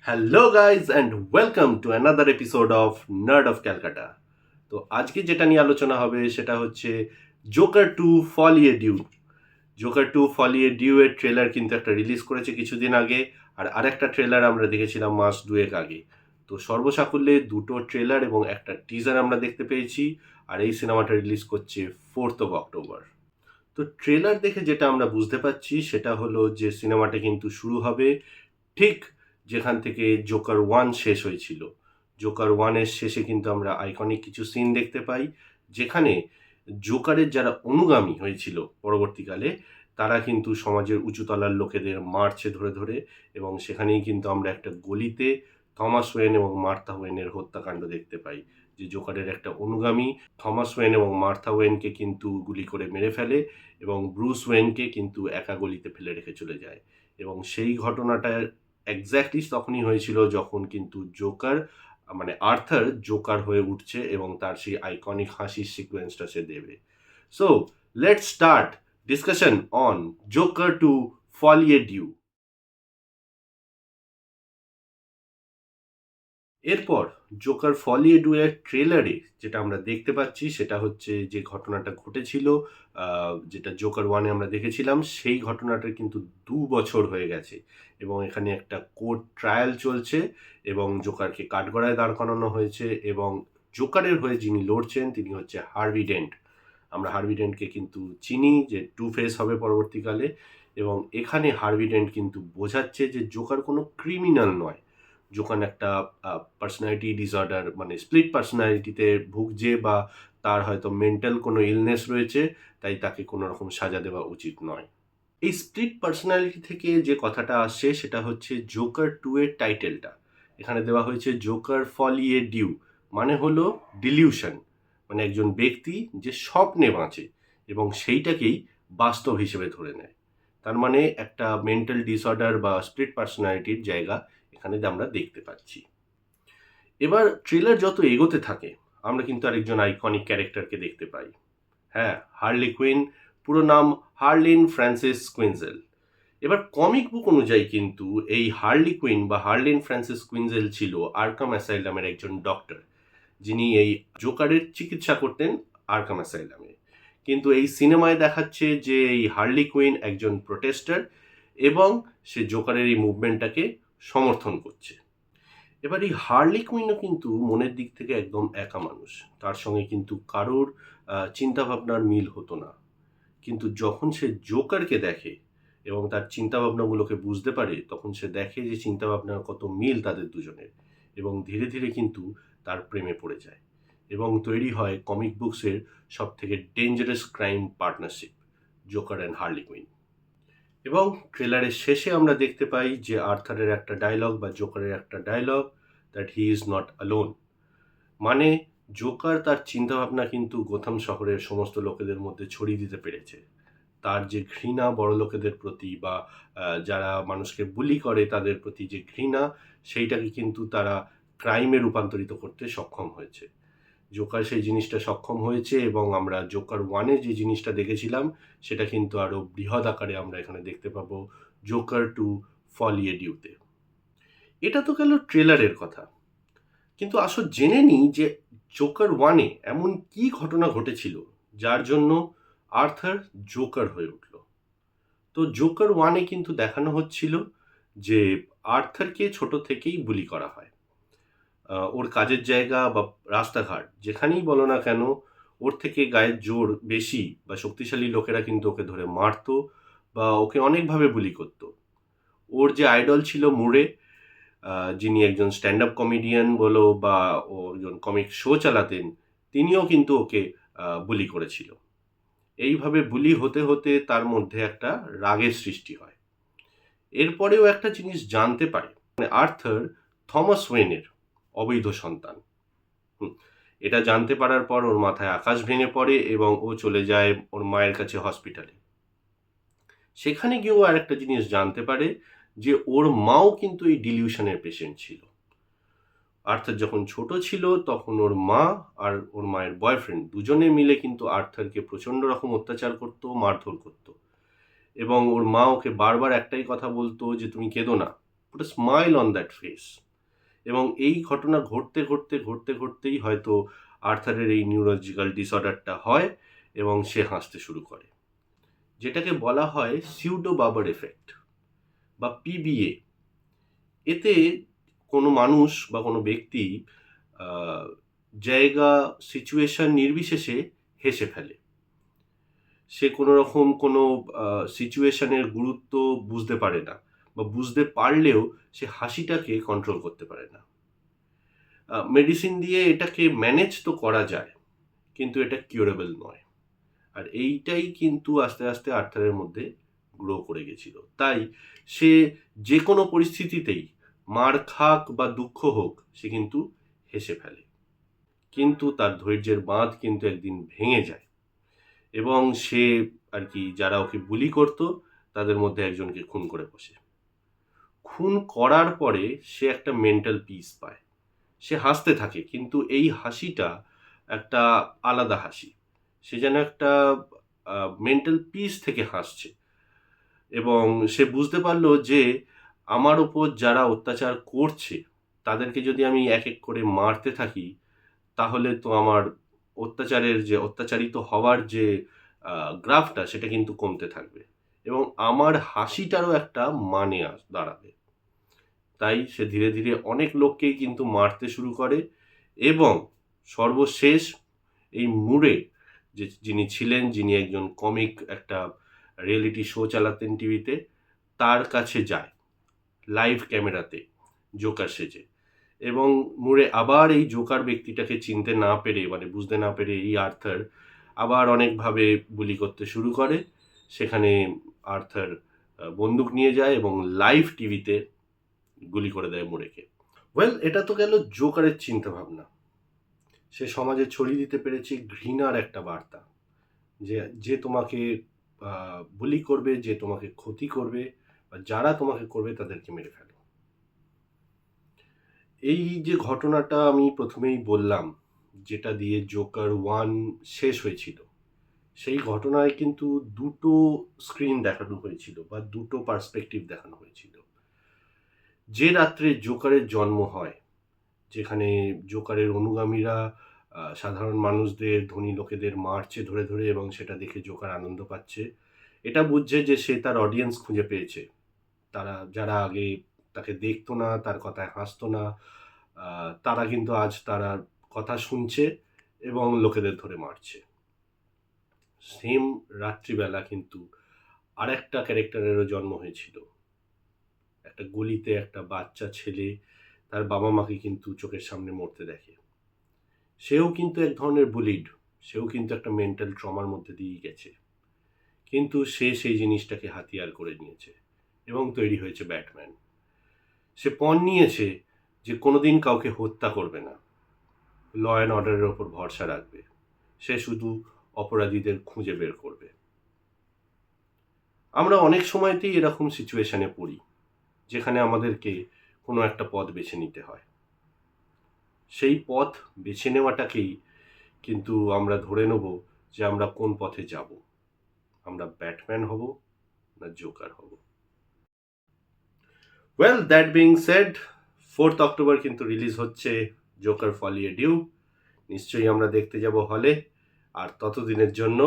Hello guys and welcome to another episode of nerd of Calcutta. তো আজকে যেটা নিয়ে আলোচনা হবে সেটা হচ্ছে Joker two folie due. Joker two folie due এর ট্রেলার কিন্তু একটা রিলিজ করেছে কিছুদিন আগে, আর আরেকটা ট্রেলার আমরা দেখেছিলাম মাস দুয়েক আগে। তো সর্বসাকুল্যে দুটো ট্রেলার এবং একটা টিজার আমরা দেখতে পেয়েছি, আর এই সিনেমাটা রিলিজ করছে 4th of October। তো ট্রেলার দেখে যেটা আমরা বুঝতে পারছি সেটা হলো যে সিনেমাটা কিন্তু শুরু হবে ঠিক যেখান থেকে জোকার ওয়ান শেষ হয়েছিল। জোকার ওয়ানের শেষে কিন্তু আমরা আইকনিক কিছু সিন দেখতে পাই, যেখানে জোকারের যারা অনুগামী হয়েছিল পরবর্তীকালে তারা কিন্তু সমাজের উঁচুতলার লোকেদের মারছে ধরে ধরে, এবং সেখানেই কিন্তু আমরা একটা গলিতে থমাস ওয়েন এবং মার্থা ওয়েনের হত্যাকাণ্ড দেখতে পাই। যে জোকারের একটা অনুগামী থমাস ওয়েন এবং মার্থা ওয়েনকে কিন্তু গুলি করে মেরে ফেলে, এবং ব্রুস ওয়েনকে কিন্তু একা গলিতে ফেলে রেখে চলে যায়। এবং সেই ঘটনাটা এক্স্যাক্টলি তখনই হয়েছিল যখন কিন্তু জোকার মানে আর্থার জোকার হয়ে উঠছে এবং তার সেই আইকনিক হাসির সিকোয়েন্সটা সে দেবে। So let's start discussion on Joker two folie ডিউ। এরপর জোকার ফলিয়ে ডু এর ট্রেলারে যেটা আমরা দেখতে পাচ্ছি সেটা হচ্ছে যে ঘটনাটা ঘটেছিল, যেটা জোকার ওয়ানে আমরা দেখেছিলাম, সেই ঘটনাটা কিন্তু 2 বছর হয়ে গেছে এবং এখানে একটা কোর্ট ট্রায়াল চলছে এবং জোকারকে কাঠগড়ায় দাঁড় করানো হয়েছে, এবং জোকারের হয়ে যিনি লড়ছেন তিনি হচ্ছে হার্ভি ডেন্ট। আমরা হার্ভি ডেন্টকে কিন্তু চিনি যে টু ফেস হবে পরবর্তীকালে, এবং এখানে হার্ভি ডেন্ট কিন্তু বোঝাচ্ছে যে জোকার কোনো ক্রিমিনাল নয়। জোকার একটা পার্সোনালিটি ডিসঅর্ডার মানে স্প্লিট পার্সোনালিটিতে ভুগছে, বা তার হয়তো মেন্টাল কোনো ইলনেস রয়েছে, তাই তাকে কোনো রকম সাজা দেওয়া উচিত নয়। এই স্প্লিট পার্সোনালিটি থেকে যে কথাটা আসছে সেটা হচ্ছে জোকার টু এর টাইটেলটা এখানে দেওয়া হয়েছে জোকার ফলিয়ে ডিউ, মানে হলো ডিলিউশন, মানে একজন ব্যক্তি যে স্বপ্নে বাঁচে এবং সেইটাকেই বাস্তব হিসেবে ধরে নেয়। তার মানে একটা মেন্টাল ডিসঅর্ডার বা স্প্লিট পার্সোনালিটির জায়গা এখানে আমরা দেখতে পাচ্ছি। এবার ট্রেলার যত এগোতে থাকে আমরা কিন্তু আরেকজন আইকনিক ক্যারেক্টারকে দেখতে পাই। হ্যাঁ, হার্লি কুইন, পুরো নাম হার্লিন ফ্রান্সিস কুইনজেল। এবার কমিক বুক অনুযায়ী কিন্তু এই হার্লি কুইন বা হার্লিন ফ্রান্সিস কুইনজেল ছিল আর্কাম অ্যাসাইলামের একজন ডক্টর, যিনি এই জোকারের চিকিৎসা করতেন আর্কাম অ্যাসাইলামে। কিন্তু এই সিনেমায় দেখাচ্ছে যে এই হার্লি কুইন একজন প্রোটেস্টার এবং সে জোকারের এই মুভমেন্টটাকে সমর্থন করছে। এবার এই হার্লি কুইনও কিন্তু মনের দিক থেকে একদম একা মানুষ, তার সঙ্গে কিন্তু কারোর চিন্তাভাবনার মিল হতো না। কিন্তু যখন সে জোকারকে দেখে এবং তার চিন্তাভাবনাগুলোকে বুঝতে পারে, তখন সে দেখে যে চিন্তাভাবনার কত মিল তাদের দুজনের, এবং ধীরে ধীরে কিন্তু তার প্রেমে পড়ে যায় এবং তৈরি হয় কমিক বুকসের সব থেকে dangerous crime partnership, Joker and Harley Quinn. এবং ট্রেলারের শেষে আমরা দেখতে পাই যে আর্থারের একটা ডায়লগ বা জোকারের একটা dialogue, that he is not alone. মানে জোকার তার চিন্তাভাবনা কিন্তু গোথাম শহরের সমস্ত লোকেদের মধ্যে ছড়িয়ে দিতে পেরেছে। তার যে ঘৃণা বড় লোকেদের প্রতি বা যারা মানুষকে বুলি করে তাদের প্রতি যে ঘৃণা, সেইটাকে কিন্তু তারা ক্রাইমে রূপান্তরিত করতে সক্ষম হয়েছে। জোকার সেই জিনিসটা সক্ষম হয়েছে, এবং আমরা জোকার ওয়ানে যে জিনিসটা দেখেছিলাম সেটা কিন্তু আরও বৃহৎ আকারে আমরা এখানে দেখতে পাবো জোকার টু ফলিয়ে ডিউতে। এটা তো গেল ট্রেলারের কথা, কিন্তু আসো জেনে নিই যে জোকার ওয়ানে এমন কি ঘটনা ঘটেছিল যার জন্য আর্থার জোকার হয়ে উঠল। তো জোকার ওয়ানে কিন্তু দেখানো হচ্ছিল যে আর্থারকে ছোট থেকেই বুলি করা হয়। ওর কাজের জায়গা বা রাস্তাঘাট যেখানেই বলো না কেন, ওর থেকে গায়ের জোর বেশি বা শক্তিশালী লোকেরা কিন্তু ওকে ধরে মারতো বা ওকে অনেকভাবে বুলি করতো। ওর যে আইডল ছিল মুরে, যিনি একজন স্ট্যান্ড আপ কমেডিয়ান বলো বা ও একজন কমিক শো চালাতেন, তিনিও কিন্তু ওকে বুলি করেছিল। এইভাবে বুলি হতে হতে তার মধ্যে একটা রাগের সৃষ্টি হয়। এরপরেও একটা জিনিস জানতে পারে, মানে আর্থার থমাস ওয়েনের অবৈধ সন্তান। এটা জানতে পারার পর ওর মাথায় আকাশ ভেঙে পড়ে এবং ও চলে যায় ওর মায়ের কাছে হসপিটালে। সেখানে গিয়েও আর একটা জিনিস জানতে পারে যে ওর মাও কিন্তু এই ডিলিউশনের পেশেন্ট ছিল। আর্থার যখন ছোট ছিল তখন ওর মা আর ওর মায়ের বয়ফ্রেন্ড দুজনে মিলে কিন্তু আর্থারকে প্রচণ্ড রকম অত্যাচার করতো, মারধর করতো, এবং ওর মা ওকে বারবার একটাই কথা বলতো যে তুমি কেঁদো না, put a smile on that face. এবং এই ঘটনা ঘটতেই হয়তো আর্থারের এই নিউরোলজিক্যাল ডিসঅর্ডারটা হয় এবং সে হাসতে শুরু করে। যেটাকে বলা হয় সিউডো বার্বার এফেক্ট বা পিবিএ। এতে কোনো মানুষ বা কোনো ব্যক্তি জায়গা, সিচুয়েশন নির্বিশেষে হেসে ফেলে। সে কোনো রকম কোনো সিচুয়েশনের গুরুত্ব বুঝতে পারে না বা বুঝতে পারলেও সে হাসিটাকে কন্ট্রোল করতে পারে না। মেডিসিন দিয়ে এটাকে ম্যানেজ তো করা যায়, কিন্তু এটা কিউরেবল নয়। আর এইটাই কিন্তু আস্তে আস্তে আর্থারের মধ্যে গ্রো করে গেছিল। তাই সে যে কোনো পরিস্থিতিতেই মার খাক বা দুঃখ হোক, সে কিন্তু হেসে ফেলে। কিন্তু তার ধৈর্যের বাঁধ কিন্তু একদিন ভেঙে যায় এবং সে আর কি যারা ওকে বুলি করত তাদের মধ্যে একজনকে খুন করে বসে। খুন করার পরে সে একটা মেন্টাল পিস পায়। সে হাসতে থাকে, কিন্তু এই হাসিটা একটা আলাদা হাসি। সে যেন একটা মেন্টাল পিস থেকে হাসছে এবং সে বুঝতে পারলো যে আমার ওপর যারা অত্যাচার করছে তাদেরকে যদি আমি এক এক করে মারতে থাকি, তাহলে তো আমার অত্যাচারিত হওয়ার যে গ্রাফটা সেটা কিন্তু কমতে থাকবে এবং আমার হাসিটারও একটা মানে দাঁড়াবে। তাই সে ধীরে ধীরে অনেক লোককেই কিন্তু মারতে শুরু করে এবং সর্বশেষ এই মুরে যিনি ছিলেন, যিনি একজন কমিক একটা রিয়েলিটি শো চালাতেন টিভিতে, তার কাছে যায় লাইভ ক্যামেরাতে জোকার সেজে। এবং মুরে আবার এই জোকার ব্যক্তিটাকে চিনতে না পেরে, মানে বুঝতে না পেরে, এই আর্থার আবার অনেকভাবে বুলি করতে শুরু করে। সেখানে আর্থার বন্দুক নিয়ে যায় এবং লাইভ টিভিতে গুলি করে দেয় মুরেকে। এটা তো গেল জোকারের চিন্তা ভাবনা। সে সমাজে ছড়িয়ে দিতে পেরেছে ঘৃণার একটা বার্তা, যে তোমাকে বুলি করবে, যে তোমাকে ক্ষতি করবে বা যারা তোমাকে করবে তাদেরকে মেরে ফেলো। এই যে ঘটনাটা আমি প্রথমেই বললাম, যেটা দিয়ে জোকার 1 শেষ হয়েছিল, সেই ঘটনায় কিন্তু দুটো স্ক্রিন দেখানো হয়েছিল বা দুটো পার্সপেক্টিভ দেখানো হয়েছিল। যে রাত্রে জোকারের জন্ম হয়, যেখানে জোকারের অনুগামীরা সাধারণ মানুষদের, ধনী লোকেদের মারছে ধরে ধরে এবং সেটা দেখে জোকার আনন্দ পাচ্ছে। এটা বুঝছে যে সে তার অডিয়েন্স খুঁজে পেয়েছে। যারা আগে তাকে দেখতো না, তার কথায় হাসতো না, তারা কিন্তু আজ তারা কথা শুনছে এবং লোকেদের ধরে মারছে। সেম রাত্রিবেলা কিন্তু আরেকটা ক্যারেক্টারেরও জন্ম হয়েছিল। একটা গলিতে একটা বাচ্চা ছেলে তার বাবা মাকে কিন্তু চোখের সামনে মরতে দেখে। সেও কিন্তু এক ধরনের বুলিড, সেও কিন্তু একটা মেন্টাল ট্রমার মধ্যে দিয়ে গেছে, কিন্তু সে সেই জিনিসটাকে হাতিয়ার করে নিয়েছে এবং তৈরি হয়েছে ব্যাটম্যান। সে পণ নিয়েছে যে কোনোদিন কাউকে হত্যা করবে না, ল অ্যান্ড অর্ডারের ওপর ভরসা রাখবে, সে শুধু অপরাধীদের খুঁজে বের করবে। আমরা অনেক সময়তেই এরকম সিচুয়েশনে পড়ি, যেখানে আমাদেরকে কোনো একটা পথ বেছে নিতে হয়। সেই পথ বেছে নেওয়াটাকেই কিন্তু আমরা ধরে নেব যে আমরা কোন পথে যাব, আমরা ব্যাটম্যান হব না জোকার হব। That being shed, 4th October কিন্তু রিলিজ হচ্ছে জোকার ফলি এ ডিউ। নিশ্চয়ই আমরা দেখতে যাব হলে। আর ততদিনের জন্য